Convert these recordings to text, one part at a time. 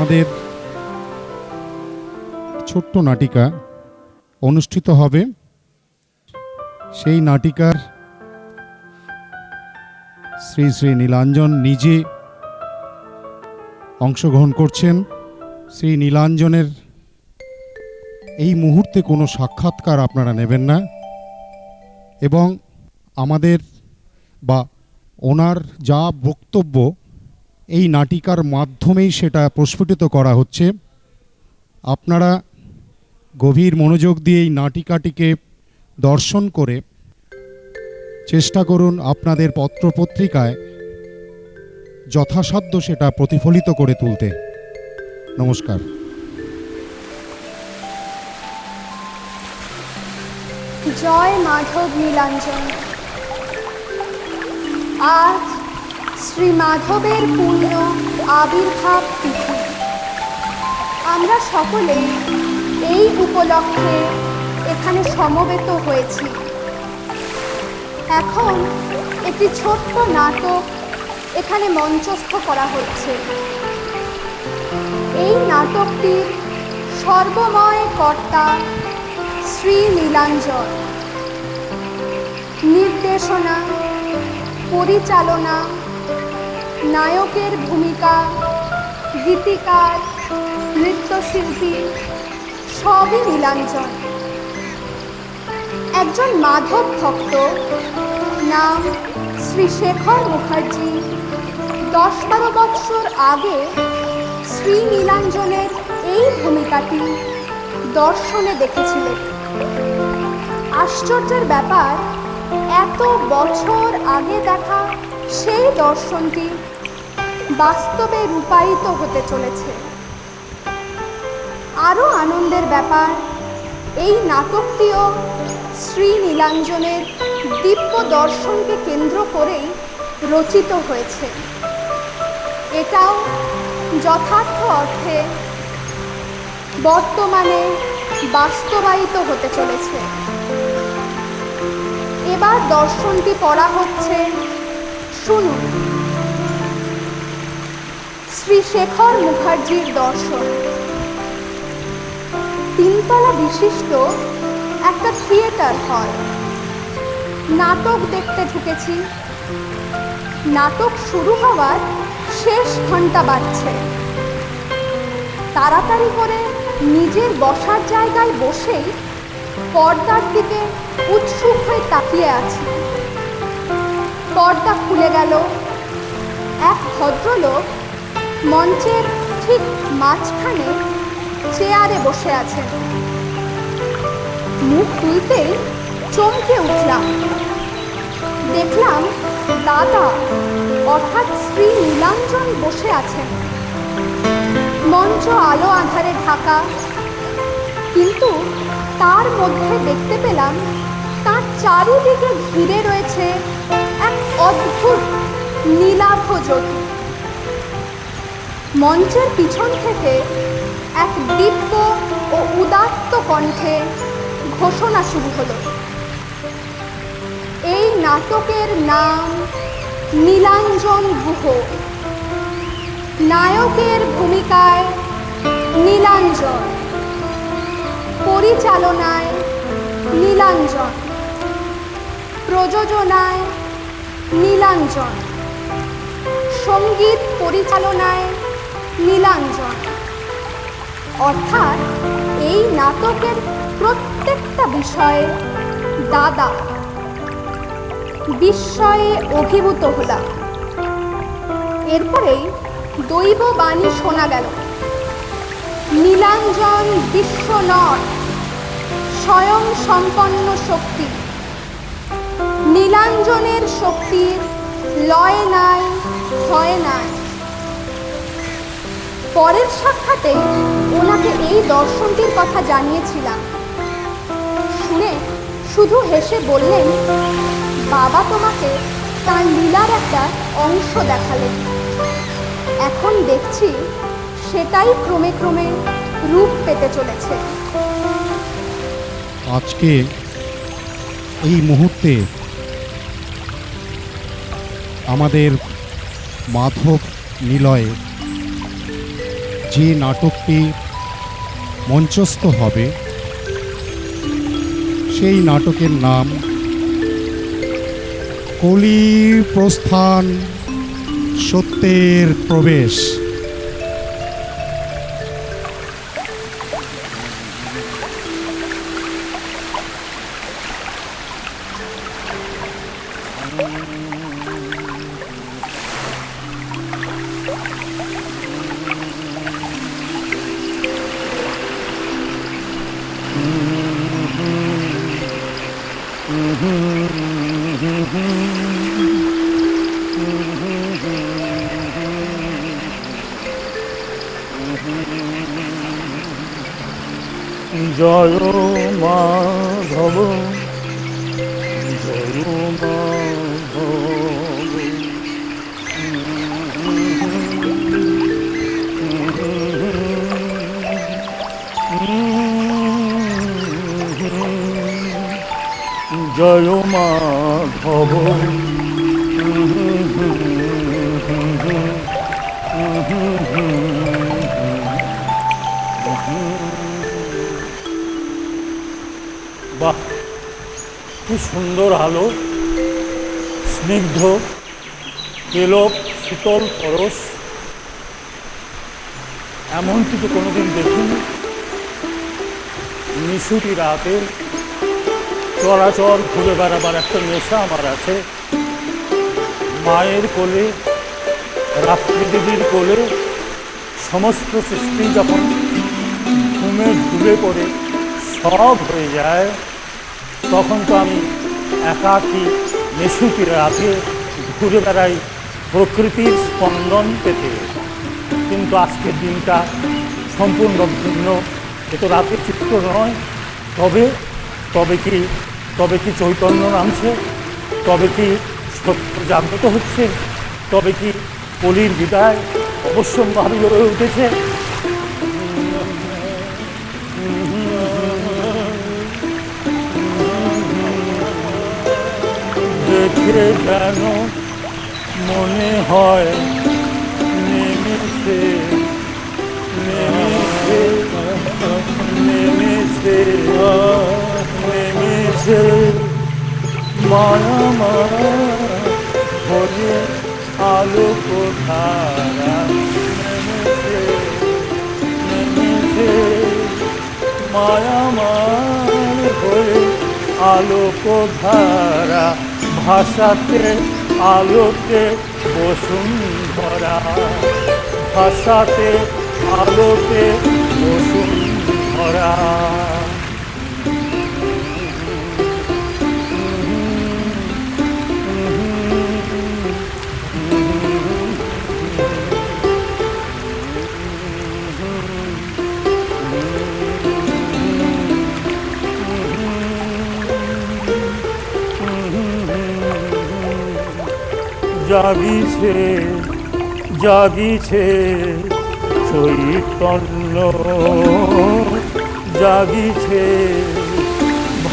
আমাদের ছোট্ট নাটিকা অনুষ্ঠিত হবে। সেই নাটিকার শ্রী শ্রী নীলাঞ্জন নিজে অংশগ্রহণ করছেন। শ্রী নীলাঞ্জনের এই মুহূর্তে কোনো সাক্ষাৎকার আপনারা নেবেন না, এবং আমাদের বা ওনার যা বক্তব্য এই নাটিকার মাধ্যমেই সেটা প্রস্ফুটিত করা হচ্ছে। আপনারা গভীর মনোযোগ দিয়ে এই নাটিকাটিকে দর্শন করে চেষ্টা করুন আপনাদের পত্রপত্রিকায় যথাসাধ্য সেটা প্রতিফলিত করে তুলতে। নমস্কার। জয় মাধব নীলাঞ্জন। আজ শ্রী মাধবের পূর্ণ আবির্ভাব তিথি। আমরা সকলে এই উপলক্ষে এখানে সমবেত হয়েছি। এখন একটি ছোট্ট নাটক এখানে মঞ্চস্থ করা হচ্ছে। এই নাটকটির সর্বময় কর্তা শ্রী নীলাঞ্জন। নির্দেশনা, পরিচালনা, নায়কের ভূমিকা, গীতিকার, নৃত্যশিল্পী সবই নীলাঞ্জন। একজন মাধব ভক্ত নাম শ্রী শেখর মুখার্জি 10-12 বৎসর আগে শ্রী নীলাঞ্জনের এই ভূমিকাটি দর্শনে দেখেছিলেন। আশ্চর্যের ব্যাপার, এত বছর আগে দেখা সেই দর্শনটি বাস্তবে রূপায়িত হতে চলেছে। আরও আনন্দের ব্যাপার, এই নাটকটিও শ্রী নীলাঞ্জনের দিব্য দর্শনকে কেন্দ্র করেই রচিত হয়েছে। এটাও যথার্থ অর্থে বর্তমানে বাস্তবায়িত হতে চলেছে। এবার দর্শনটি পড়া হচ্ছে, শুনুন। শ্রী শেখর মুখার্জির দর্শন। 3 তলা বিশিষ্ট একটা থিয়েটার হল। নাটক দেখতে ঢুকেছি। নাটক শুরু হওয়ার শেষ ঘন্টা বাজছে। তাড়াতাড়ি করে নিজের বসার জায়গায় বসেই পর্দার দিকে উৎসুক হয়ে তাকিয়ে আছি। পর্দা খুলে গেল। এক ভদ্রলোক মঞ্চের ঠিক মাঝখানে চেয়ারে বসে আছেন। মুখ তুলতেই চমকে উঠলাম। দেখলাম দাদা অর্থাৎ শ্রী নীলাঞ্জন বসে আছেন। মঞ্চ আলো আঁধারে ঢাকা, কিন্তু তার মধ্যে দেখতে পেলাম তার চারিদিকে ঘিরে রয়েছে এক অদ্ভুত নীলাভ জ্যোতি। মঞ্চের পিছন থেকে এক দিব্য ও উদাত্ত কণ্ঠে ঘোষণা শুরু হলো, এই নাটকের নাম নীলাঞ্জন গুহ। নায়কের ভূমিকায় নীলাঞ্জন, পরিচালনায় নীলাঞ্জন, প্রযোজনায় নীলাঞ্জন, সঙ্গীত পরিচালনায় নীলাঞ্জন। অর্থাৎ এই নাটকের প্রত্যেকটা বিষয়ে দাদা। বিস্ময়ে অভিভূত হলাম। এরপরেই দৈব বাণী শোনা গেল, নীলাঞ্জন বিশ্বনট, স্বয়ং সম্পন্ন শক্তি। নীলাঞ্জনের শক্তির লয় নাই, ক্ষয় নাই। পরের সাক্ষাতে ওনাকে এই দর্শনটির কথা জানিয়েছিলাম। শুনে শুধু হেসে বললেন, বাবা তোমাকে তার লীলার একটা অংশ দেখালেন। এখন দেখছি সেটাই ক্রমে ক্রমে রূপ পেতে চলেছে। আজকে এই মুহূর্তে আমাদের মাধব নিলয়ে যে নাটকটি মঞ্চস্থ হবে সেই নাটকের নাম কলির প্রস্থান, সত্যের প্রবেশ। জয় মাধব, জয় মাধব। জয় মাধব। বাহ, কি সুন্দর আলো, স্নিগ্ধ তেলব শীতল পরশ, এমন কিছু কোনোদিন দেখিনি। নিশুতি রাতে চরাচর ঘুরে বেড়াবার একটা নেশা আমার আছে। মায়ের কোলে, রাত্রি দেবীর কোলে সমস্ত সৃষ্টি যখন ঘুমে ঢুলে পড়ে সব হয়ে যায়, তখন তো আমি একাকী নিশুতি রাতে ঘুরে বেড়াই প্রকৃতির স্পন্দন পেতে। কিন্তু আজকের দিনটা সম্পূর্ণ ভিন্ন। এ তো রাতের চিত্র নয়। তবে কি চৈতন্য নামছে? তবে কি সত্য জাগ্রত হচ্ছে? তবে কি কলির বিদায় অবশ্যম্ভাবী হয়ে উঠেছে? দেখে যেন মনে হয় নেমেছে, নেমেছে, নেমেছে, নেমেছে মায়া মায়া হয়ে আলোক ধারা। নেমেছে, নেমেছে মায়া মায়া হয়ে আলোক ধারা। ভাষাতে আলোতে বসুন্ধরা, ভাষাতে আলোতে বসুন্ধরা। জাগিছে, জাগিছে চৈতন্য, জাগিছে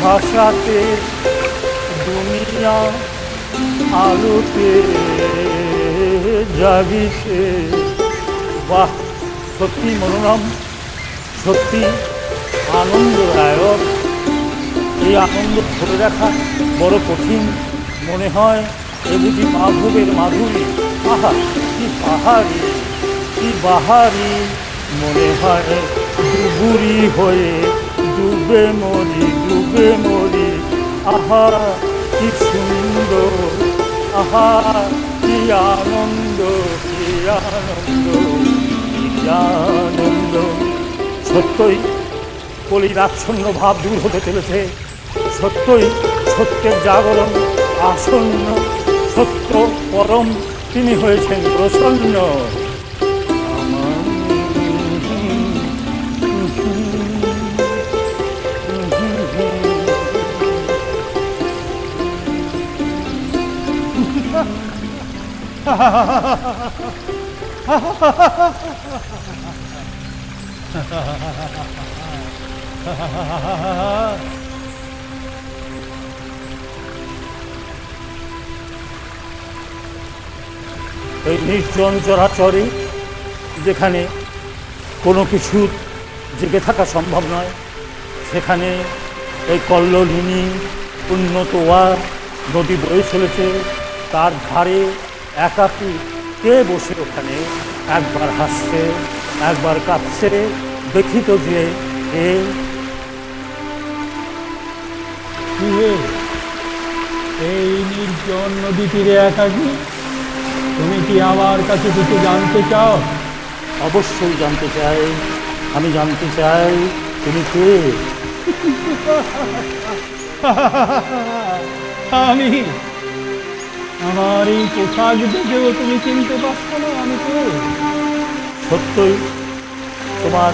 ভাষাতে দুনিয়া আলোতে জাগিছে। বাহ, সত্যি মনোরম, সত্যি আনন্দদায়ক। এই আনন্দ ধরে রাখা বড় কঠিন। মনে হয় এ বুঝি মাধবের মাধুরী। আহা, কি বাহারি, কি বাহারি। মনে হয় ডুবুরি হয়ে ডুবে মরি, ডুবে মরি। আহা, কি সুন্দর, আহা, কি আনন্দ, কি আনন্দ, কি আনন্দ। সত্যই কলির আচ্ছন্ন ভাব দূর হতে চলেছে। সত্যই সত্যের জাগরণ আসন্ন। সত্য পরম তিনি হয়েছেন প্রসন্ন। এই নির্জন চরাচরে যেখানে কোনো কিছু জেগে থাকা সম্ভব নয়, সেখানে এই কল্লোলিনী উন্নতোয়া নদী বয়ে চলেছে, তার ধারে একাকী কে বসে ওখানে একবার হাসছে একবার কাঁদছে, দেখি তো যে এ কি হে, এই নির্জন নদী তীরে একাকী, তুমি কি আমার কাছে কিছু জানতে চাও? অবশ্যই জানতে চাই, আমি জানতে চাই তুমি কে। আমি, আমার এই পোশাক দেখেও তুমি চিনতে পারছো না আমি কে? সত্যই তোমার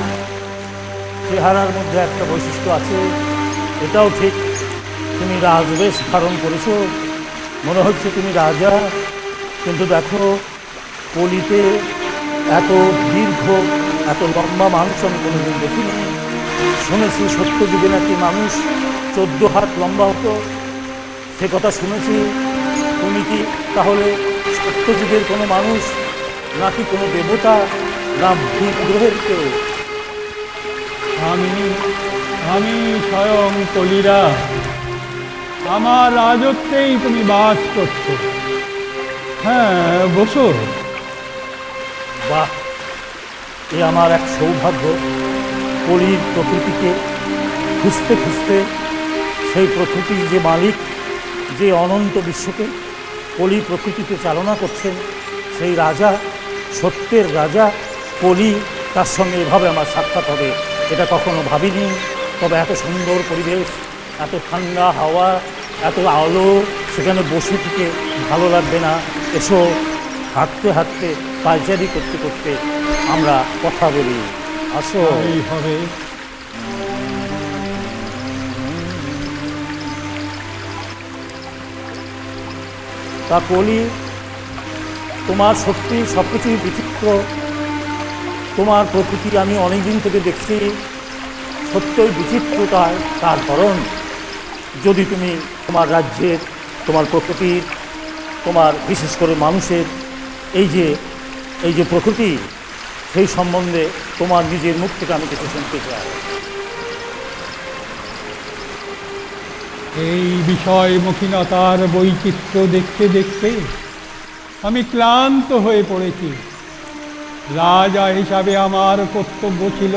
চেহারার মধ্যে একটা বৈশিষ্ট্য আছে, এটাও ঠিক, তুমি রাজবেশ ধারণ করেছো, মনে হচ্ছে তুমি রাজা। কিন্তু দেখো, কলিতে এত দীর্ঘ এত লম্বা মানুষ আমি কোনোদিন দেখিনি। শুনেছি সত্যযুগে নাকি মানুষ 14 হাত লম্বা হতো, সে কথা শুনেছি। তুমি কি তাহলে সত্যযুগের কোনো মানুষ, নাকি কোনো দেবতা, না বিগ্রহের কেউ? আমি আমি স্বয়ং কলিরা, আমার রাজত্বেই তুমি বাস করছো। হ্যাঁ, বসো। বাহ, এ আমার এক সৌভাগ্য। কলির প্রকৃতিকে খুঁজতে খুঁজতে, সেই প্রকৃতির যে মালিক, যে অনন্ত বিশ্বকে কলি প্রকৃতিতে চালনা করছেন, সেই রাজা, সত্যের রাজা কলি, তার সঙ্গে এভাবে আমার সাক্ষাৎ হবে এটা কখনো ভাবিনি। তবে এত সুন্দর পরিবেশ, এত ঠান্ডা হাওয়া, এত আলো, সেখানে বসে থেকে ভালো লাগবে না? এসো, হাঁটতে হাঁটতে পায়চারি করতে করতে আমরা কথা বলি, আসো। এই হবে। তা কলি, তোমার সত্যি সব কিছুই বিচিত্র, তোমার প্রকৃতি আমি অনেকদিন থেকে দেখছি, সত্যই বিচিত্রতার তার কারণ। যদি তুমি তোমার রাজ্যের, তোমার প্রকৃতির, তোমার বিশেষ করে মানুষের এই যে প্রকৃতি, সেই সম্বন্ধে তোমার নিজের মুখ থেকে আমি কিছু শুনতে চাই। এই বিষয়মুখীনতার বৈচিত্র্য দেখতে দেখতে আমি ক্লান্ত হয়ে পড়েছি। রাজা হিসাবে আমার কর্তব্য ছিল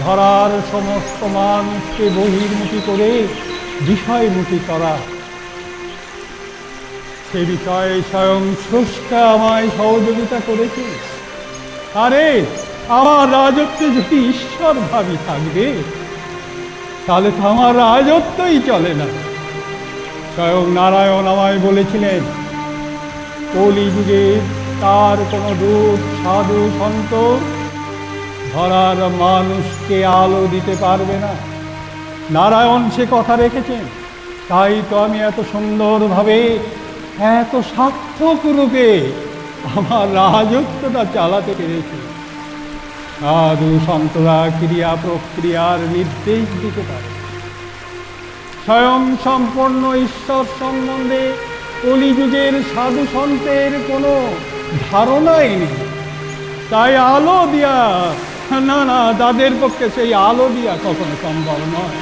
ধরার সমস্ত মানুষকে বহির্মুখী করে বিষয়মুখী করা। সে বিষয়ে স্বয়ং স্রষ্টা আমায় সহযোগিতা করেছে। আরে, আমার রাজত্বে যদি ঈশ্বর ভাবি থাকবে, তাহলে তো আমার রাজত্বই চলে না। স্বয়ং নারায়ণ আমায় বলেছিলেন, কলিযুগে তার কোনো দূত সাধু সন্ত ধরার মানুষকে আলো দিতে পারবে না। নারায়ণ সে কথা রেখেছেন, তাই তো আমি এত সুন্দরভাবে, এত সার্থক রূপে আমার রাজত্বটা চালাতে পেরেছি। সাধু সন্তরা ক্রিয়া প্রক্রিয়ার নির্দেশ দিতে পারে। স্বয়ং সম্পন্ন ঈশ্বর সম্বন্ধে কলিযুগের সাধু সন্তের কোনো ধারণাই নেই। তাই আলো দিয়া, না না, তাদের পক্ষে সেই আলো দিয়া কখনো সম্ভব নয়।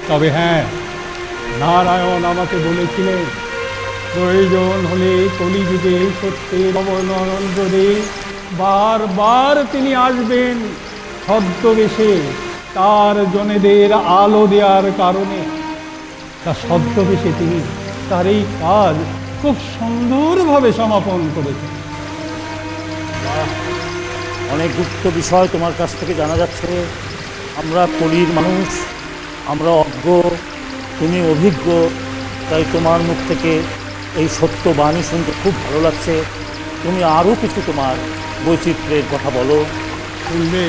তবে হ্যাঁ, নারায়ণ আমাকে বলেছিলেন, প্রয়োজন হলে কলিযুগে সত্যের অবনয়ন করে বারবার তিনি আসবেন ছদ্মবেশে, তার জনেদের আলো দেওয়ার কারণে। তা ছদ্মবেশে তিনি তার এই কাজ খুব সুন্দরভাবে সমাপন করেছেন। অনেক গুপ্ত বিষয় তোমার কাছ থেকে জানা যাচ্ছে। আমরা কলির মানুষ, আমরা অজ্ঞ, তুমি অভিজ্ঞ, তাই তোমার মুখ থেকে এই সত্য বাণী শুনতে খুব ভালো লাগছে। তুমি আরও কিছু তোমার বৈচিত্র্যের কথা বলো। শুনবে,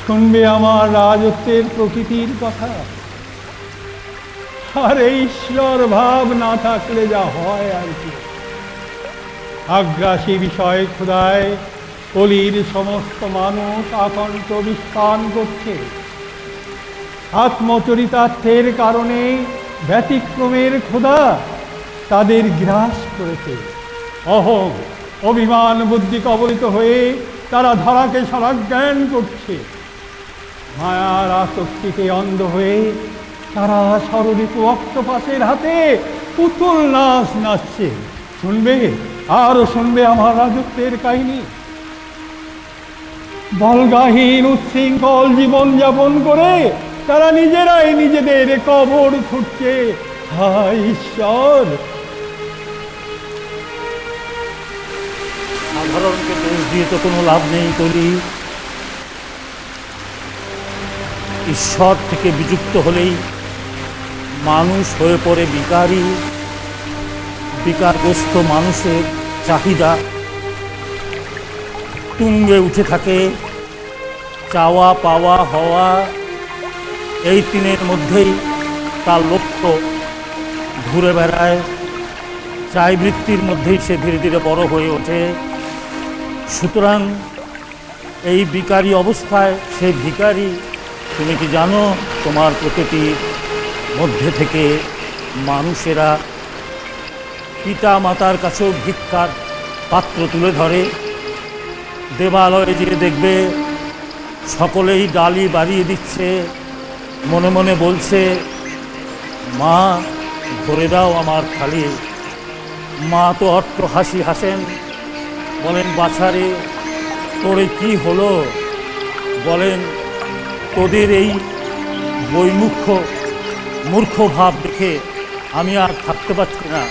শুনবে আমার রাজত্বের প্রকৃতির কথা। আর এই ঈশ্বর ভাব না থাকলে যা হয় আর কি। আগ্রাসী বিষয় ক্ষুধায় কলির সমস্ত মানুষ আকণ্ঠ বিস্তান করছে। আত্মচরিতার্থের কারণে ব্যতিক্রমের ক্ষুধা তাদের গ্রাস করেছে। অহং, অভিমান বুদ্ধি কবলিত হয়ে তারা ধরাকে সারা জ্ঞান করছে। মায়ার আসক্তিতে অন্ধ হয়ে তারা সরলিপু অক্টোপাসের হাতে পুতুল নাচ নাচছে। শুনবে, আরো শুনবে আমার রাজত্বের কাহিনী। বলগাহীন উচ্ছৃঙ্খল জীবন যাপন করে তারা নিজেরাই নিজেদের কবর খুঁড়ছে। হায় ঈশ্বর! সাধারণকে দোষ দিয়ে তো কোনো লাভ নেই কলি। ঈশ্বর থেকে বিযুক্ত হলেই মানুষ হয়ে পড়ে বিকারী। বিকারগ্রস্ত মানুষের চাহিদা তুঙ্গে উঠে থাকে। চাওয়া পাওয়া হওয়া এই তিনের মধ্যেই তার লক্ষ্য ঘুরে বেড়ায়। চাই বৃত্তির মধ্যেই সে ধীরে ধীরে বড় হয়ে ওঠে। সুতরাং এই বিকারী অবস্থায় সে ভিখারি। তুমি কি জানো তোমার প্রকৃতির মধ্যে থেকে মানুষেরা পিতা মাতার কাছেও ভিক্ষার পাত্র তুলে ধরে? দেবালয়ে গিয়ে দেখবে সকলেই ডালি বাড়িয়ে দিচ্ছে, মনে মনে বলছে, মা ভরে দাও আমার থালি। মা তো অট্ট হাসি হাসেন, বলেন, বাছারে তোরে কি হলো? বলেন, তোদের এই মূর্খ ভাব দেখে আমি আর থাকতে পারছি না।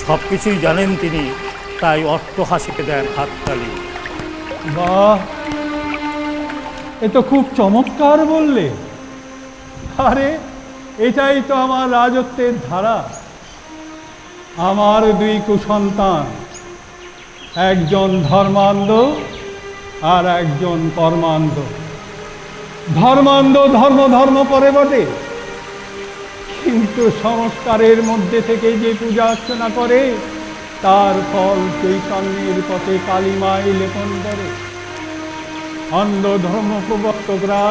সব কিছুই জানেন তিনি, তাই অট্ট হাসিকে দেন হাততালি। বাহ, এ তো খুব চমৎকার বললে। আরে এটাই তো আমার রাজত্বের ধারা। আমার দুই কুসন্তান, একজন ধর্মান্ধ আর একজন কর্মান্ধ। ধর্মান্ধ ধর্ম করে বটে, কিন্তু সংস্কারের মধ্যে থেকে যে পূজা অর্চনা করে তার ফল চৈতন্যের পথে কালিমায় লেপন করে। অন্ধ ধর্ম প্রবর্তকরা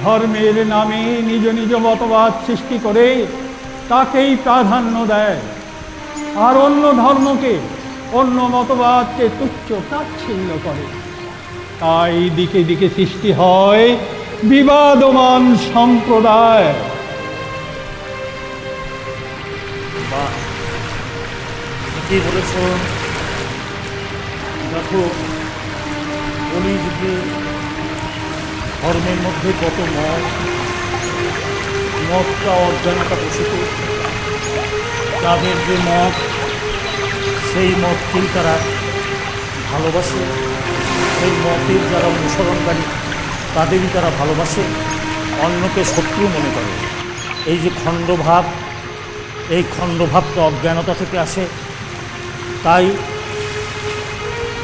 ধর্মের নামে নিজ নিজ মতবাদ সৃষ্টি করে তাকেই প্রাধান্য দেয়, আর অন্য ধর্মকে, অন্য মতবাদকে তুচ্ছ তাচ্ছিল্য করে। তাই দিকে দিকে সৃষ্টি হয় বিবাদমান সম্প্রদায়। বাহ, ঠিকই বলেছ। দেখো, কলিযুগে ধর্মের মধ্যে কত মতটা অজ্ঞানতা বসিত। যাদের যে মত, সেই মতকেই তারা ভালোবাসে। সেই মতের যারা অনুসরণকারী তাদেরই তারা ভালোবাসে, অন্যকে শত্রু মনে করে। এই যে খণ্ডভাব, এই খণ্ডভাবটা অজ্ঞানতা থেকে আসে। তাই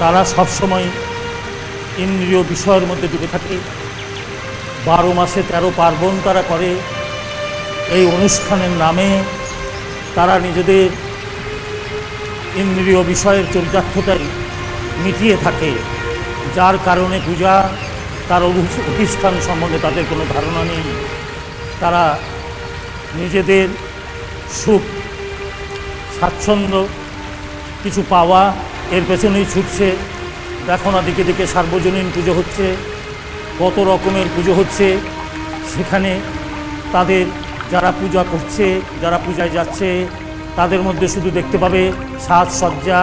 তারা সবসময় ইন্দ্রিয় বিষয়ের মধ্যে ডুবে থাকে। 12 মাসে 13 পার্বণ তারা করে। এই অনুষ্ঠানের নামে তারা নিজেদের ইন্দ্রিয় বিষয়ের চরিতার্থতাই মিটিয়ে থাকে, যার কারণে পূজা, তার অধিষ্ঠান সম্বন্ধে তাদের কোনো ধারণা নেই। তারা নিজেদের সুখ স্বাচ্ছন্দ্য কিছু পাওয়া এর পেছনেই ছুটছে। দেখো না, দিকে দিকে সার্বজনীন পুজো হচ্ছে, কত রকমের পুজো হচ্ছে। সেখানে তাদের যারা পূজা করছে, যারা পূজায় যাচ্ছে, তাদের মধ্যে শুধু দেখতে পাবে সাজসজ্জা,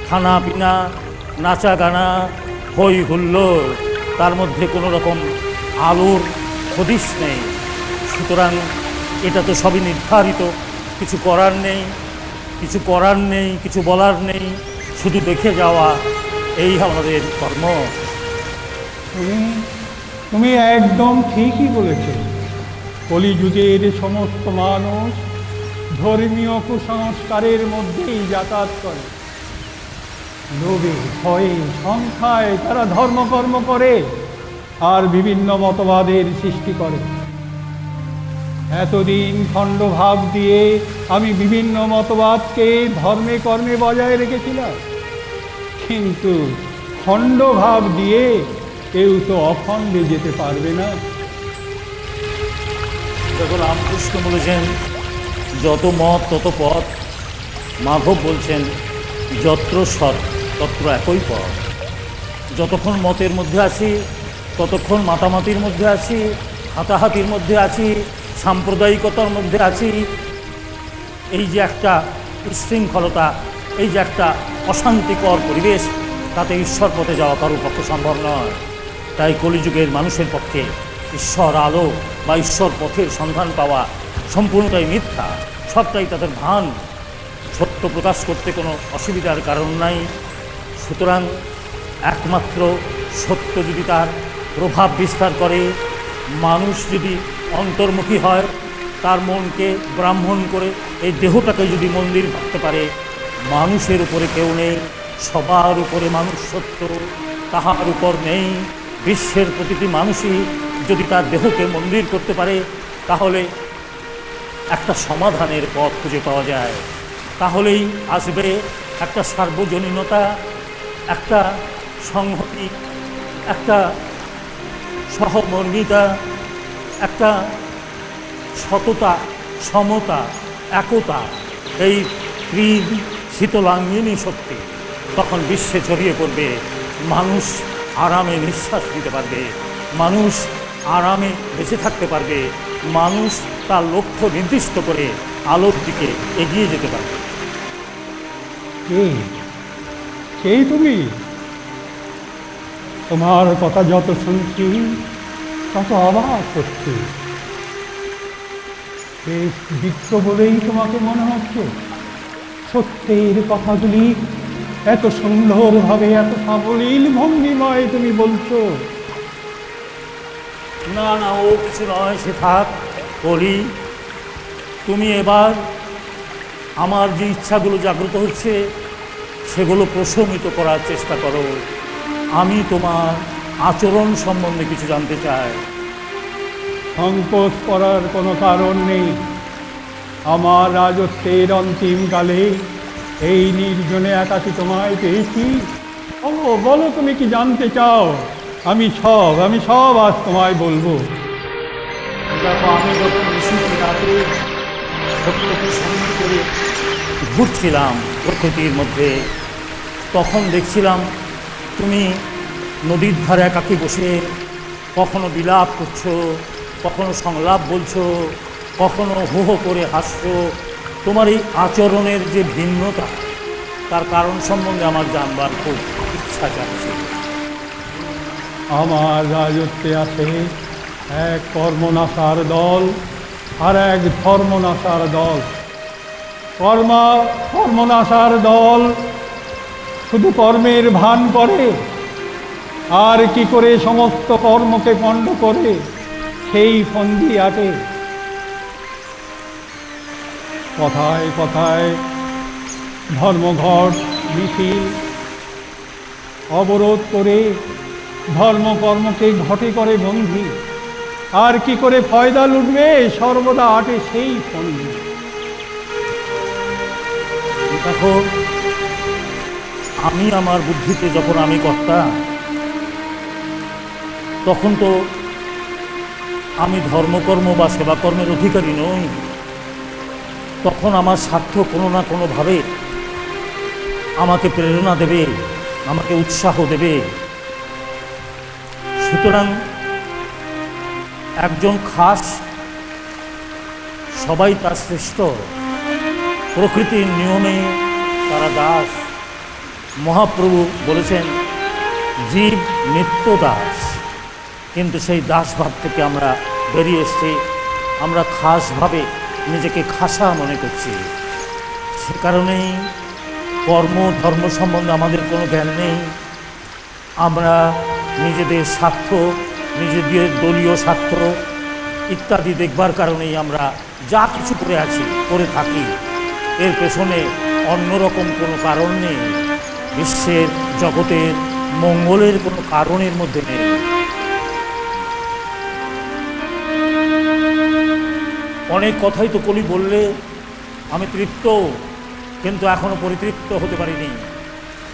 খানা পিনা, নাচা গানা, হই হুল্লোড়। তার মধ্যে কোনো রকম আলোর হদিশ নেই। সুতরাং এটা তো সবই নির্ধারিত, কিছু করার নেই, কিছু বলার নেই, শুধু দেখে যাওয়া, এই আমাদের কর্ম। তুমি একদম ঠিকই বলেছ। কলিযুগের সমস্ত মানুষ ধর্মীয় কুসংস্কারের মধ্যেই যাতায়াত করে। লোভে, ভয়ে, সংখ্যায় তারা ধর্মকর্ম করে আর বিভিন্ন মতবাদের সৃষ্টি করে। এতদিন খণ্ডভাব দিয়ে আমি বিভিন্ন মতবাদকে ধর্মে কর্মে বজায় রেখেছিলাম, কিন্তু খণ্ডভাব দিয়ে কেউ তো অখণ্ডে যেতে পারবে না। দেখো, রামকৃষ্ণ বলেছেন যত মত তত পথ। মাধব বলছেন যত্র সৎ তত্র একই পথ। যতক্ষণ মতের মধ্যে আছি, ততক্ষণ মাতামাতির মধ্যে আছি, হাতাহাতির মধ্যে আছি, সাম্প্রদায়িকতার মধ্যে আছি। এই যে একটা উচ্ছৃঙ্খলতা, এই যে একটা অশান্তিকর পরিবেশ, তাতে ঈশ্বর পথে যাওয়া কারোর পক্ষে সম্ভব নয়। তাই কলিযুগের মানুষের পক্ষে ঈশ্বর আলো বা ঈশ্বর পথের সন্ধান পাওয়া সম্পূর্ণটাই মিথ্যা, সবটাই তাদের ভান। সত্য প্রকাশ করতে কোনো অসুবিধার কারণ নাই। সুতরাং একমাত্র সত্য যদি তার প্রভাব বিস্তার করে, মানুষ যদি অন্তর্মুখী হয়, তার মনকে ব্রাহ্মণ করে এই দেহটাকে যদি মন্দির ভাবতে পারে, মানুষের উপরে কেউ নেই, সবার উপরে মানুষ সত্য, তাহার উপর নেই। বিশ্বের প্রতিটি মানুষই যদি তার দেহকে মন্দির করতে পারে, তাহলে একটা সমাধানের পথ খুঁজে পাওয়া যায়। তাহলেই আসবে একটা সার্বজনীনতা, একটা সংহতি, একটা সহমর্মিতা, একটা সততা, সমতা, একতা, এই শীতলাঙ্গিনী শক্তি তখন বিশ্বে ছড়িয়ে পড়বে। মানুষ আরামে নিঃশ্বাস নিতে পারবে, মানুষ আরামে বেঁচে থাকতে পারবে, মানুষ তার লক্ষ্য নির্দিষ্ট করে আলোর দিকে এগিয়ে যেতে পারবে। সেই তুমি? তোমার কথা যত শুনছি তত অবাক হচ্ছে। বেশ বিত্ত বলেই তোমাকে মনে হচ্ছে। সত্যের কথাগুলি এত সুন্দরভাবে, এত সাবলীল ভঙ্গিমায় তুমি বলছো। না না, ও কিছু নয়, সে থাক। বলি, তুমি এবার আমার যে ইচ্ছাগুলো জাগ্রত হচ্ছে সেগুলো প্রশমিত করার চেষ্টা করো। আমি তোমার আচরণ সম্বন্ধে কিছু জানতে চাই। সংকোচ করার কোনো কারণ নেই। আমার রাজত্বের অন্তিমকালে এই নির্জনে একাকী তোমায় পেয়েছি। বলো বলো, তুমি কি জানতে চাও? আমি সব আজ তোমায় বলবো। দেখো, আমি যখন নিশিতে রাতে সত্যকে সঙ্গী করে ঘুরছিলাম প্রকৃতির মধ্যে, তখন দেখছিলাম তুমি নদীর ধারে একাকী বসে কখনো বিলাপ করছো, কখনো সংলাপ বলছো, কখনো হো হো করে হাসছো। তোমার এই আচরণের যে ভিন্নতা, তার কারণ সম্বন্ধে আমার জানবার খুব ইচ্ছা যাচ্ছে। আমার রাজত্বে আছে এক কর্মনাশার দল আর এক ধর্মনাশার দল। কর্মনাশার দল শুধু কর্মের ভান করে, আর কি করে সমস্ত কর্মকে পণ্ড করে সেই ফন্দি আটে। কথায় কথায় ধর্মঘট মিছিল অবরোধ করে ধর্মকর্মকে ঘটে করে বন্দী। আর কি করে ফয়দা লুটবে সর্বদা আটে সেই ফন্দি। দেখো, আমি আমার বুদ্ধিতে যখন আমি কর্তা, তখন তো আমি ধর্মকর্ম বা সেবাকর্মের অধিকারী নই। তখন আমার স্বার্থ কোনো না কোনোভাবে আমাকে প্রেরণা দেবে, আমাকে উৎসাহ দেবে। সুতরাং একজন খাস, সবাই তার শ্রেষ্ঠ, প্রকৃতির নিয়মে তারা দাস। মহাপ্রভু বলেছেন জীব নিত্য দাস, কিন্তু সেই দাসভাব থেকে আমরা বেরিয়ে এসেছি। আমরা খাসভাবে নিজেকে খাসা মনে করছি। সে কারণেই কর্ম ধর্ম সম্বন্ধে আমাদের কোনো জ্ঞান নেই। আমরা নিজেদের স্বার্থ, নিজেদের দলীয় স্বার্থ ইত্যাদি দেখবার কারণেই আমরা যা কিছু করে থাকি। এর পেছনে অন্যরকম কোনো কারণ নেই। বিশ্বের জগতের মঙ্গলের কোনো কারণের মধ্যে নেই। অনেক কথাই তো কলি বললে, আমি তৃপ্ত, কিন্তু এখনো পরিতৃপ্ত হতে পারিনি।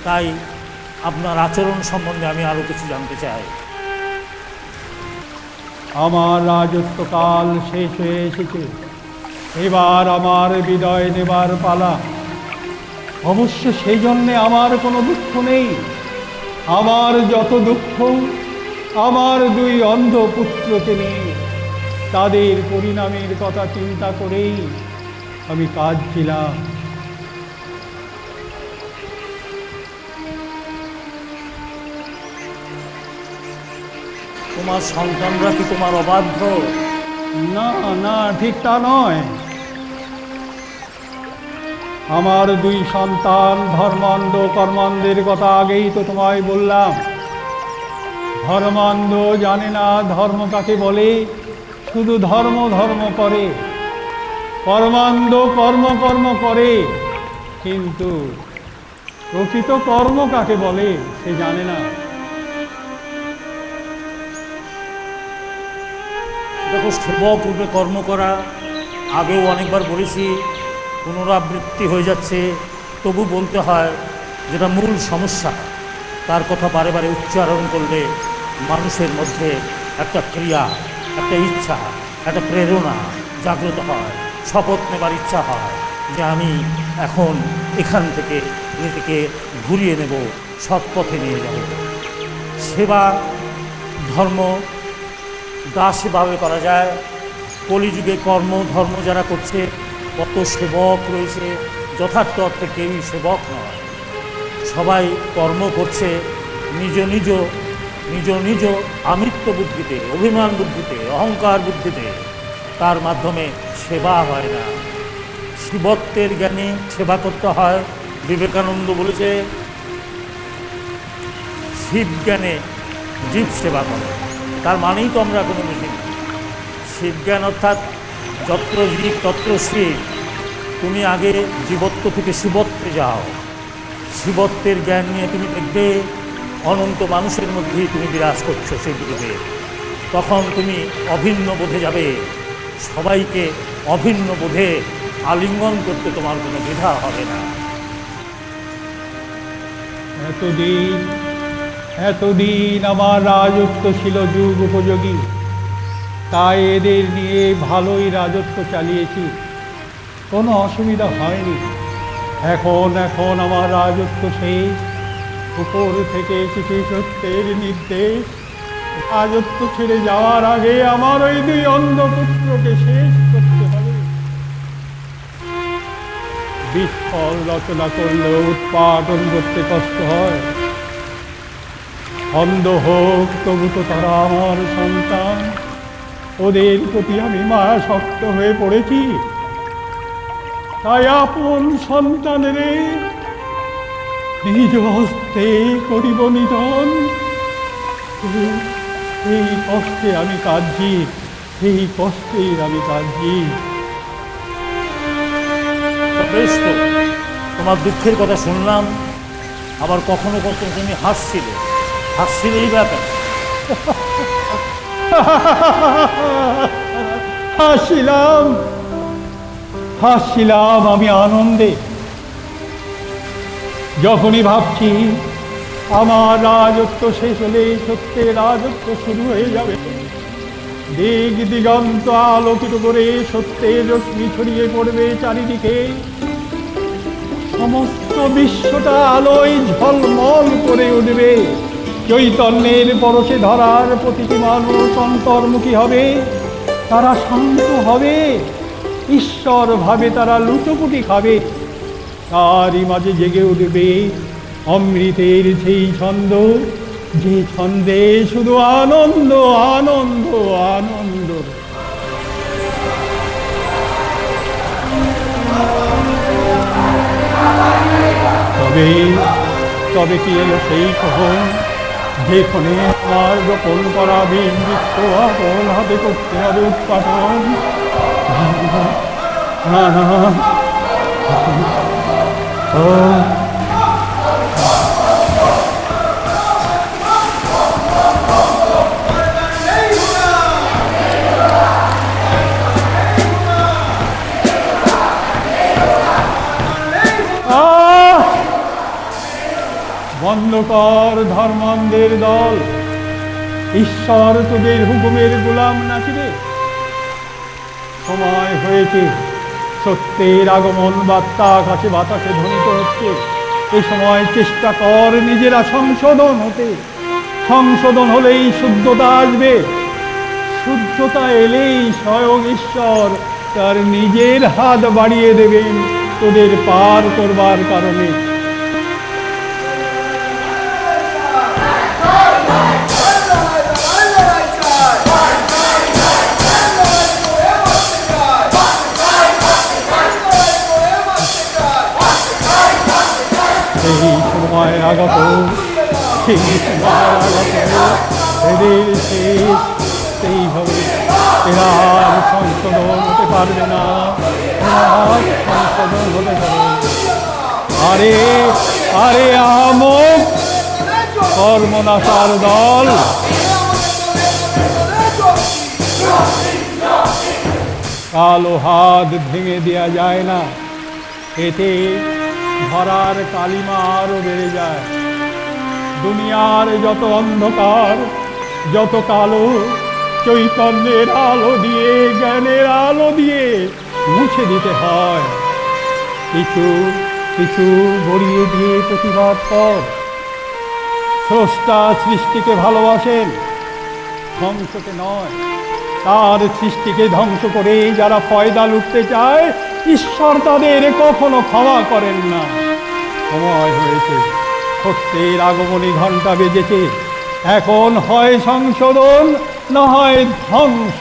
তাই আপনার আচরণ সম্বন্ধে আমি আরও কিছু জানতে চাই। আমার রাজত্বকাল শেষ হয়ে এসেছে, এবার আমার বিদায় নেবার পালা। অবশ্য সেই জন্যে আমার কোনো দুঃখ নেই। আমার যত দুঃখ আমার দুই অন্ধ পুত্রকে নিয়ে, তাদের পরিণামের কথা চিন্তা করেই আমি কাঁদছিলাম। তোমার সন্তানরা কি তোমার অবাধ্য? না না, ঠিক তা নয়। আমার দুই সন্তান ধর্মান্ধ কর্মান্ধের কথা আগেই তো তোমায় বললাম। ধর্মান্ধ জানে না ধর্ম কাকে বলে, শুধু ধর্ম ধর্ম করে। কর্মান্ধ কর্ম কর্ম করে, কিন্তু প্রকৃত কর্ম কাকে বলে সে জানে না। দেখো, শুভ পূর্বে কর্ম করা, আগেও অনেকবার বলেছি, পুনরাবৃত্তি হয়ে যাচ্ছে, তবু বলতে হয় যেটা মূল সমস্যা তার কথা বারে বারে উচ্চারণ করলে মানুষের মধ্যে একটা ক্রিয়া, একটা ইচ্ছা, একটা প্রেরণা জাগ্রত হয়, শপথ নেবার ইচ্ছা হয় যে আমি এখন এখান থেকে নিজেকে ঘুরিয়ে নেব, সৎ পথে নিয়ে যাব। সেবা ধর্ম দাসভাবে করা যায়। কলিযুগে কর্ম ধর্ম যারা করছে, কত সেবক রয়েছে, যথার্থ অর্থে কেউই সেবক নয়। সবাই কর্ম করছে নিজ নিজ নিজ নিজ আমিত্ব বুদ্ধিতে, অভিমান বুদ্ধিতে, অহংকার বুদ্ধিতে। তার মাধ্যমে সেবা হয় না। শিবত্বের জ্ঞানে সেবা করতে হয়। বিবেকানন্দ বলেছে, শিব জ্ঞানে জীব সেবা করে। তার মানেই তো আমরা কোনো বুঝি না। শিবজ্ঞান অর্থাৎ যত্র জীব তত্র শিব। তুমি আগে জীবত্ব থেকে শিবত্বে যাও। শিবত্বের জ্ঞান নিয়ে তুমি দেখবে অনন্ত মানুষের মধ্যেই তুমি বিরাজ করছো সেই গুরুদেব। তখন তুমি অভিন্ন বোধে যাবে। সবাইকে অভিন্ন বোধে আলিঙ্গন করতে তোমার কোনো দ্বিধা হবে না। এতদিন আমার রাজত্ব ছিল যুগ উপযোগী, তাই এদের নিয়ে ভালোই রাজত্ব চালিয়েছি, কোনো অসুবিধা হয়নি। এখন আমার রাজত্ব শেষ। উপর থেকে এসেছে সত্যের নির্দেশ। রাজত্ব ছেড়ে যাওয়ার আগে আমার ওই দুই অন্ধ পুত্রকে শেষ করতে হবে। বিস্ফল রচনা করলেও উৎপাদন করতে কষ্ট হয়। অন্ধ হোক তবু তো তারা আমার সন্তান, ওদের প্রতি আমি মায়াসক্ত হয়ে পড়েছি। তাই আপন সন্তানের নিজ হস্তে করিব নিধন। এই কষ্টে আমি কাঁদছি, এই কষ্টেই আমি কাঁদছি। বেশ তো, তোমার দুঃখের কথা শুনলাম। আবার কখনো কখনো তুমি হাসছিলেই ব্যাপার। হাসছিলাম আমি আনন্দে, যখনই ভাবছি আমার রাজত্ব শেষ হলে সত্যের রাজত্ব শুরু হয়ে যাবে। দিক দিগন্ত আলোকিত করে সত্যের রশ্মি ছড়িয়ে পড়বে চারিদিকে। সমস্ত বিশ্বটা আলোয় ঝলমল করে উঠবে। চৈতন্যের পরশে ধরার প্রতিটি মানুষ অন্তর্মুখী হবে। তারা শান্ত হবে, ঈশ্বর ভাবে তারা লুটোপুটি খাবে। তারই মাঝে জেগে উঠবে অমৃতের সেই ছন্দ, যে ছন্দে শুধু আনন্দ আনন্দ আনন্দ। তবে কি এলো সেই কখন, যেখানে আমার গোপন করা বীজ বৃক্ষ আপন হাতে করতে হবে উৎপাদন। না না, বন্ধ কর ধর্মান্ধের দল। ঈশ্বর তোদের হুকুমের গোলাম নাচিবে। সময় হয়েছে, সত্যের আগমন বার্তা আকাশে বাতাসে ধ্বনিত হচ্ছে। এই সময় চেষ্টা কর নিজেরা সংশোধন হতে। সংশোধন হলেই শুদ্ধতা আসবে, শুদ্ধতা এলেই স্বয়ং ঈশ্বর তার নিজের হাত বাড়িয়ে দেবেন তোদের পার করবার কারণে। সেই সময় আগত, সেই সময় আগত, এদের শেষ সেই হবে। এরা আর সংশোধন হতে পারবে না, এরা আর সংশোধন হতে পারবে না। আরে আরে আহমক কর্মনাশার দল, কালো হাত ভেঙে দেওয়া যায় না, এতে ধরার কালিমা আরো বেড়ে যায়। দুনিয়ার যত অন্ধকার, যত কালো, চৈতন্যের আলো দিয়ে, জ্ঞানের আলো দিয়ে মুছে দিতে হয়। কিছু কিছু গড়িয়ে দিয়ে প্রতিবাদ কর। স্রষ্টা সৃষ্টিকে ভালোবাসেন, ধ্বংসকে নয়। তার সৃষ্টিকে ধ্বংস করে যারা ফয়দা লুটতে চায়, ঈশ্বর তাদের কখনো ক্ষমা করেন না। সময় হয়েছে, সত্যের আগমনী ঘণ্টা বেজেছে। এখন হয় সংশোধন, না হয় ধ্বংস।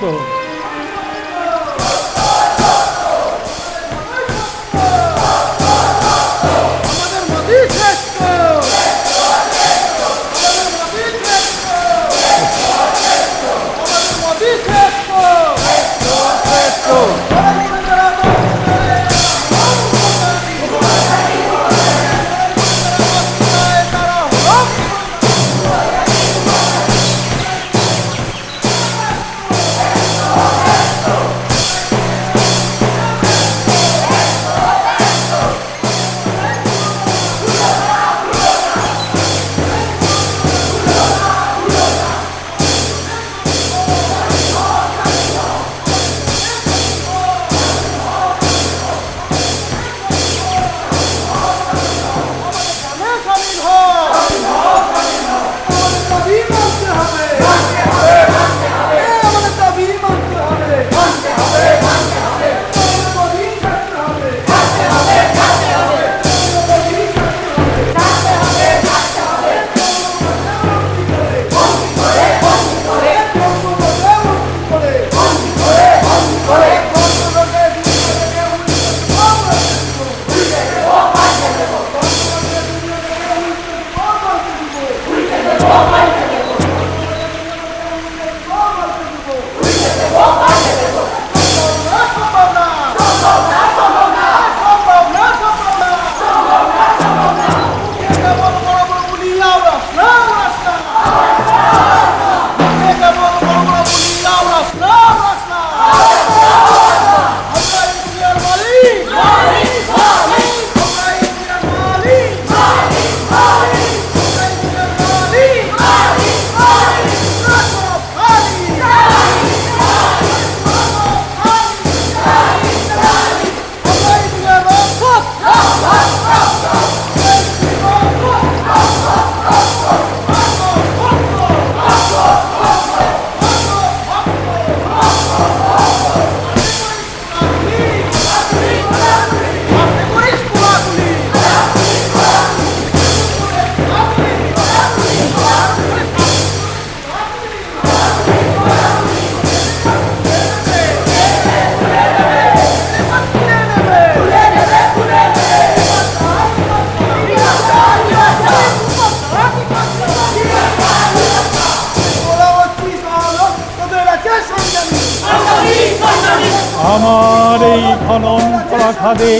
আমার এই খনন করা খাদে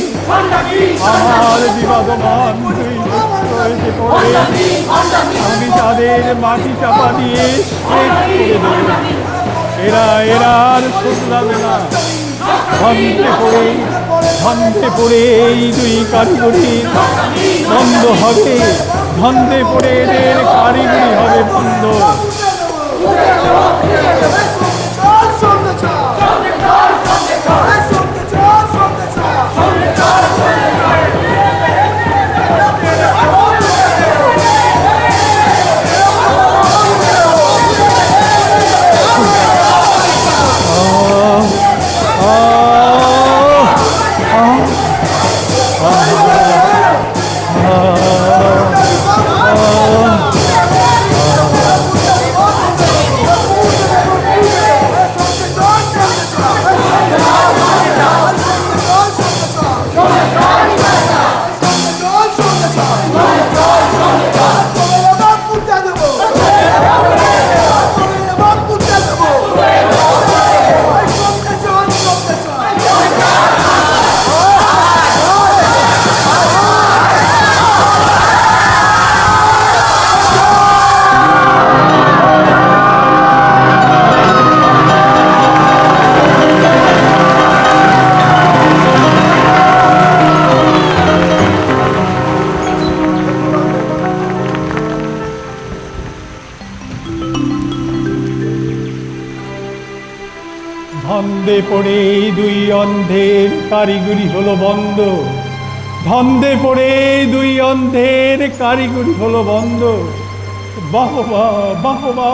আমার বিবাদমান দুই পুত্র এসে পড়ে, আমি তাদের মাটি চাপা দিয়ে শেষ করে দেব। এরা আর শুধরাবে না। ধন্দে পড়ে এই দুই কারিগরি বন্ধ হবে, ধন্দে পড়ে এদের কারিগরি হবে বন্ধ। ধন্দে পড়ে এই দুই অন্ধের কারিগরি হলো বন্ধ, ধন্দে পড়ে দুই অন্ধের কারিগরি হলো বন্ধ। বাহবা বাহবা,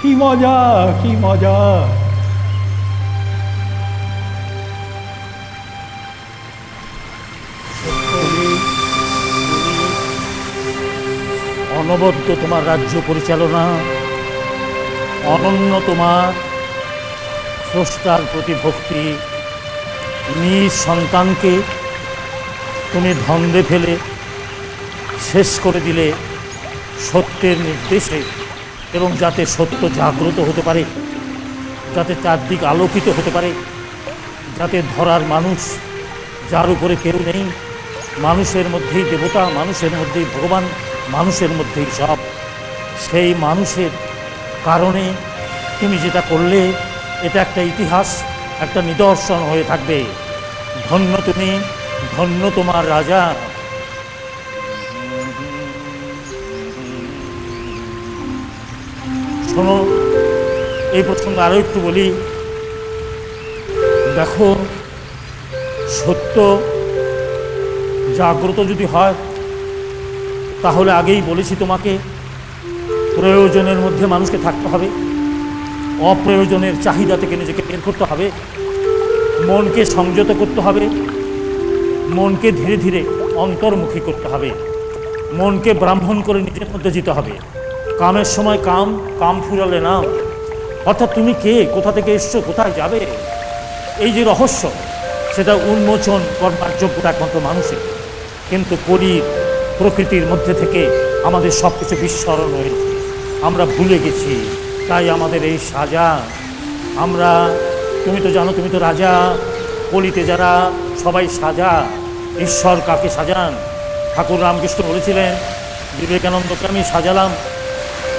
কি মজা কি মজা। অনবদ্য তোমার রাজ্য পরিচালনা, অনন্য তোমার স্রষ্টার প্রতি ভক্তি। নিজ সন্তানকে তুমি ধন্দে ফেলে শেষ করে দিলে সত্যের নির্দেশে, এবং যাতে সত্য জাগ্রত হতে পারে, যাতে চারদিক আলোকিত হতে পারে, যাতে ধরার মানুষ যার উপরে কেউ নেই, মানুষের মধ্যেই দেবতা, মানুষের মধ্যেই ভগবান, মানুষের মধ্যেই সব, সেই মানুষের কারণে তুমি যেটা করলে এটা একটা ইতিহাস, একটা নিদর্শন হয়ে থাকবে। ধন্য তুমি, ধন্য তোমার রাজা। শোনো, এই প্রসঙ্গে আরও একটু বলি। দেখো, সত্য জাগ্রত যদি হয়, তাহলে আগেই বলেছি তোমাকে, প্রয়োজনের মধ্যে মানুষকে থাকতে হবে, অপ্রয়োজনের চাহিদা থেকে নিজেকে বের করতে হবে, মনকে সংযত করতে হবে, মনকে ধীরে ধীরে অন্তর্মুখী করতে হবে, মনকে ব্রাহ্মণ করে নিজের মধ্যে যেতে হবে। কামের সময় কাম, কাম ফুরালে নাম। অর্থাৎ তুমি কে, কোথা থেকে এসছো, কোথায় যাবে, এই যে রহস্য, সেটা উন্মোচন করবার যোগ্যতা একমাত্র মানুষের। কিন্তু কলির প্রকৃতির মধ্যে থেকে আমাদের সব কিছু বিস্মরণ হয়েছে, আমরা ভুলে গেছি। তাই আমাদের এই সাজা। আমরা, তুমি তো জানো, তুমি তো রাজা, কলিতে যারা সবাই সাজা। ঈশ্বর কাকে সাজান? ঠাকুর রামকৃষ্ণ বলেছিলেন, বিবেকানন্দকে আমি সাজালাম,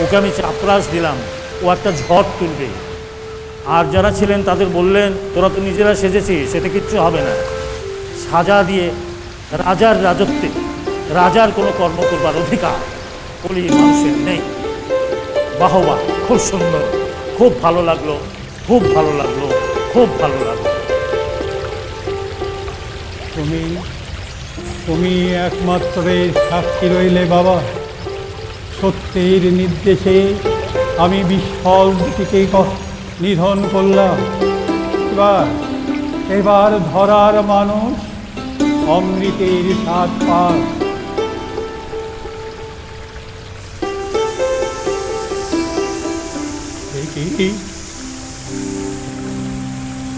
ওকে আমি চাপরাশ দিলাম, ও একটা ঝড় তুলবে। আর যারা ছিলেন তাদের বললেন, তোরা তো নিজেরা সেজেছিস, সেটা কিচ্ছু হবে না। সাজা দিয়ে রাজার রাজত্বে রাজার কোনো কর্ম করবার অধিকার কলি মানুষের নেই। বাহবা, খুব সুন্দর, খুব ভালো লাগলো, খুব ভালো লাগলো, খুব ভালো লাগলো। তুমি একমাত্র সাক্ষী রইলে বাবা। সত্যের নির্দেশে আমি বিশাল দুটিকে নিধন করলাম। এবার ধরার মানুষ অমৃতের স্বাদ পায়।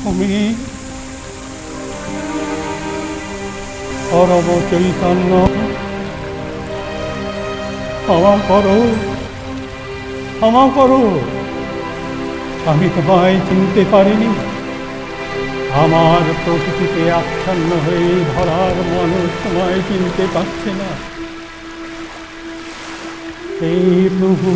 তুমি পরম চৈতন্য, ক্ষমা করো, ক্ষমা করো, আমি তোমায় চিনতে পারিনি। আমার প্রকৃতিতে আচ্ছন্ন হয়ে ধরার মানুষ তোমায় চিনতে পারছে না। এই প্রভু,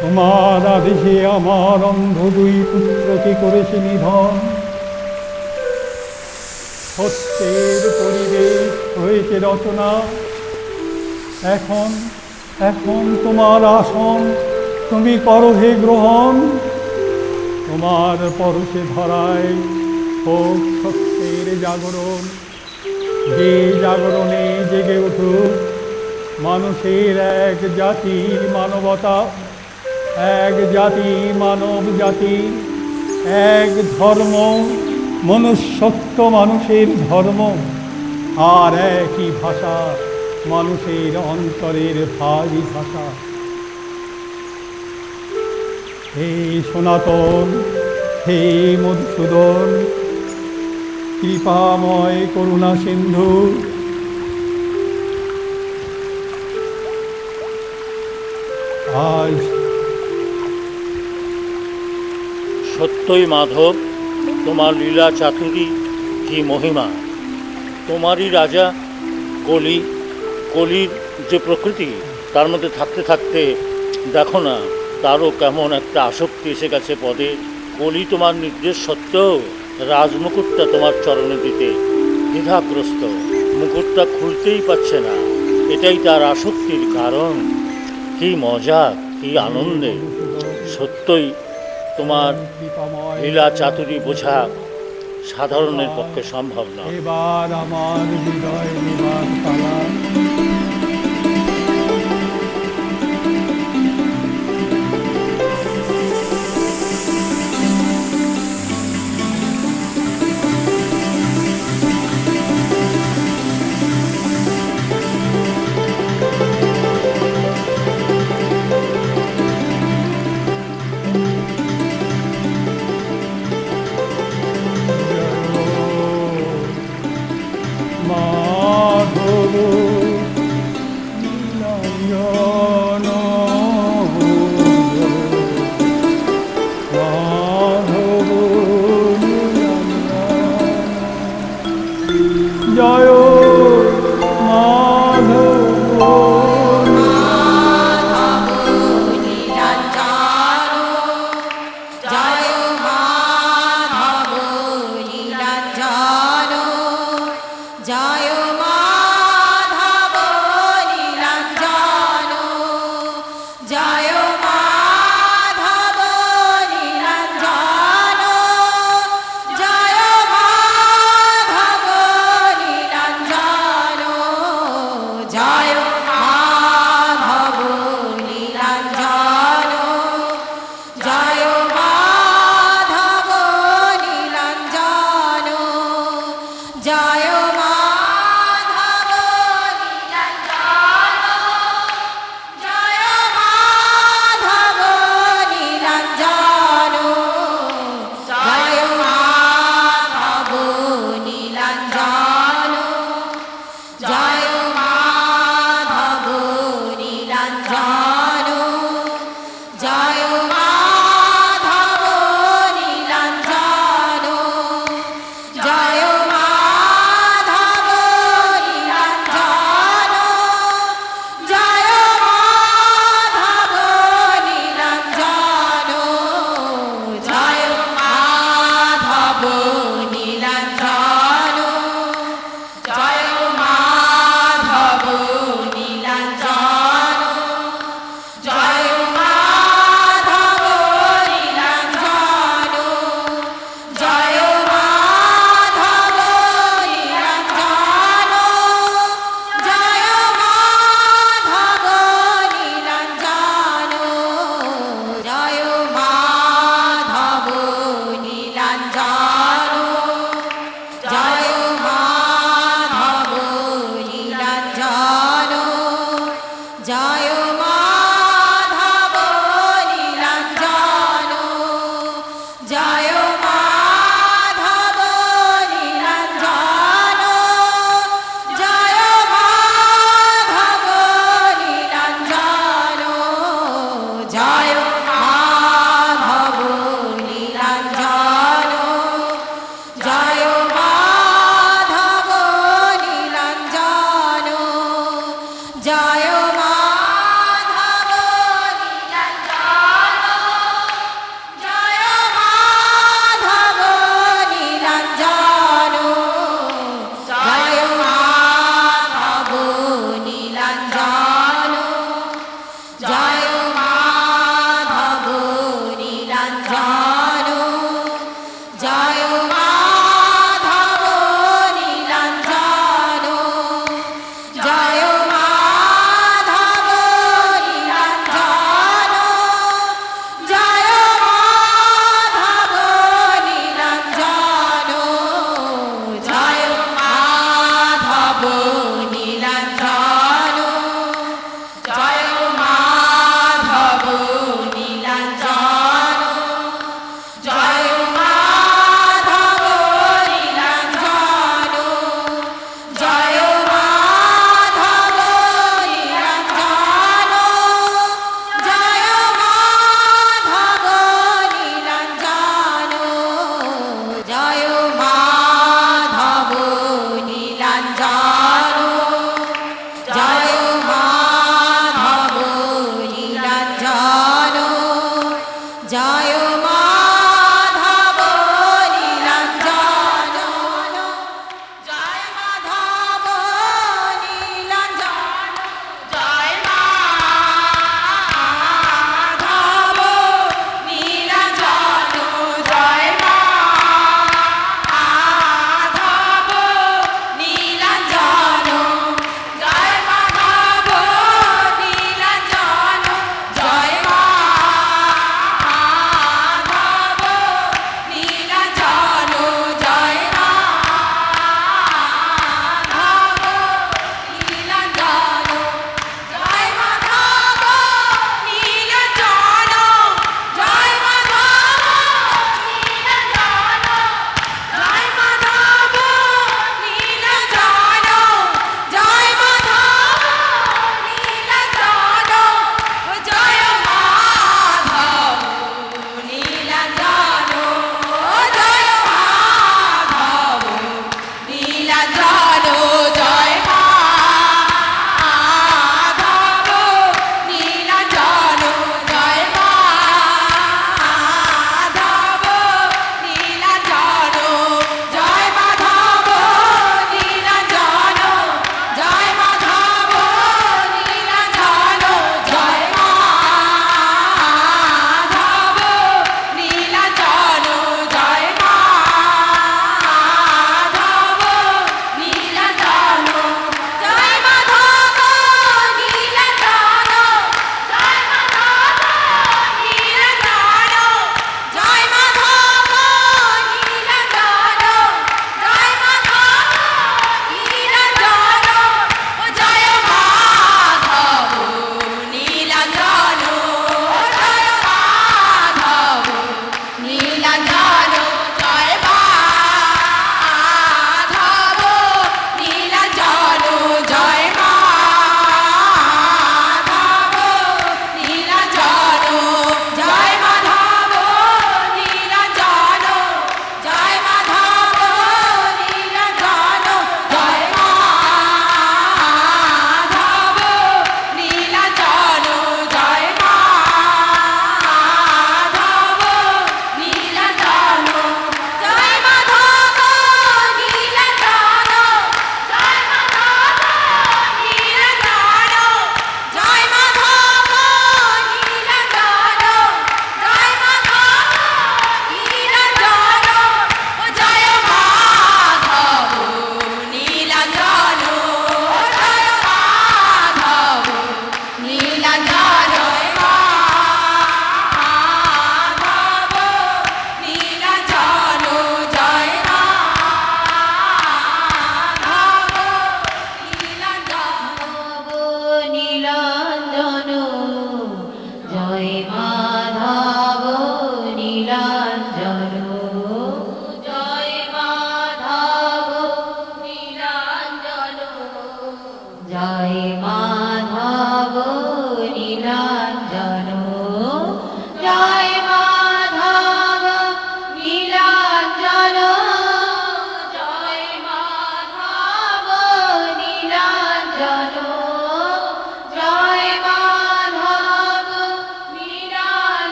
তোমার আদেশে আমার অন্ধ দুই পুত্রকে করেছে নিধন। সত্যের পরিবেশ হয়েছে রচনা। এখন এখন তোমার আসন, তুমি করো হে গ্রহণ। তোমার পরশে ধরায় হোক সত্যের জাগরণ। যে জাগরণে জেগে উঠুক মানুষের এক জাতির মানবতা, এক জাতি মানব জাতি, এক ধর্ম মনুষ্যত্ব মানুষের ধর্ম, আর একই ভাষা মানুষের অন্তরের ভারী ভাষা। হে সনাতন, হে মধুসূদন, কৃপাময় করুণা সিন্ধু, আজ সত্যই মাধব, তোমার লীলা চাতুরী কি মহিমা। তোমারই রাজা কলি, কলির যে প্রকৃতি তার মধ্যে থাকতে থাকতে দেখো না তারও কেমন একটা আসক্তি এসে গেছে পদে। কলি তোমার নির্দেশ সত্ত্বেও রাজমুকুটটা তোমার চরণে দিতে দ্বিধাগ্রস্ত, মুকুটটা খুলতেই পারছে না। এটাই তার আসক্তির কারণ। কি মজা, কি আনন্দে। সত্যই তোমার কৃপাময় লীলা চাতুরী বোঝা সাধারণের পক্ষে সম্ভব নয়। এবার আমার হৃদয় নিবার পালা। মাধব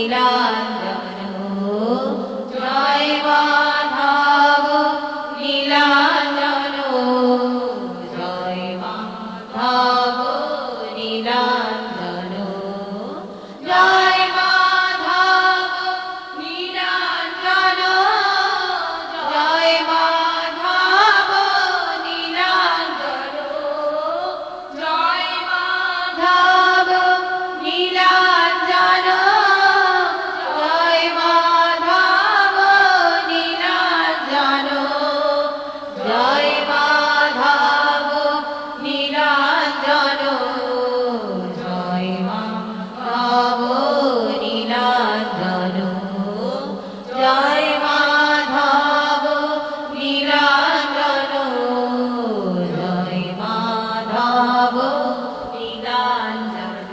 নীলাঞ্জন জয় মাধব নীলাঞ্জন জয় মাধব নীলাঞ্জন জয় মাধব নীলাঞ্জন জয় মাধব নীলাঞ্জন জয় মাধব নীলাঞ্জন জয় মাধব নীলাঞ্জন জয় মাধব নীলাঞ্জন জয় মাধব নীলাঞ্জন জয় মাধব নীলাঞ্জন জয় মাধব নীলাঞ্জন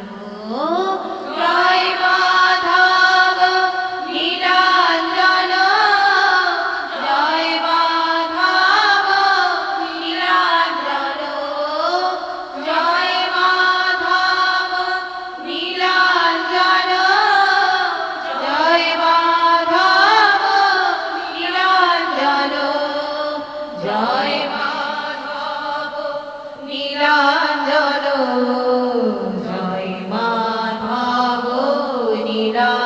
জয় মাধব নীলাঞ্জন জয় মাধব নীলাঞ্জন জয় মাধব নীলাঞ্জন জয় মাধব নীলাঞ্জন জয় মাধব নীলাঞ্জন জয় মাধব নীলাঞ্জন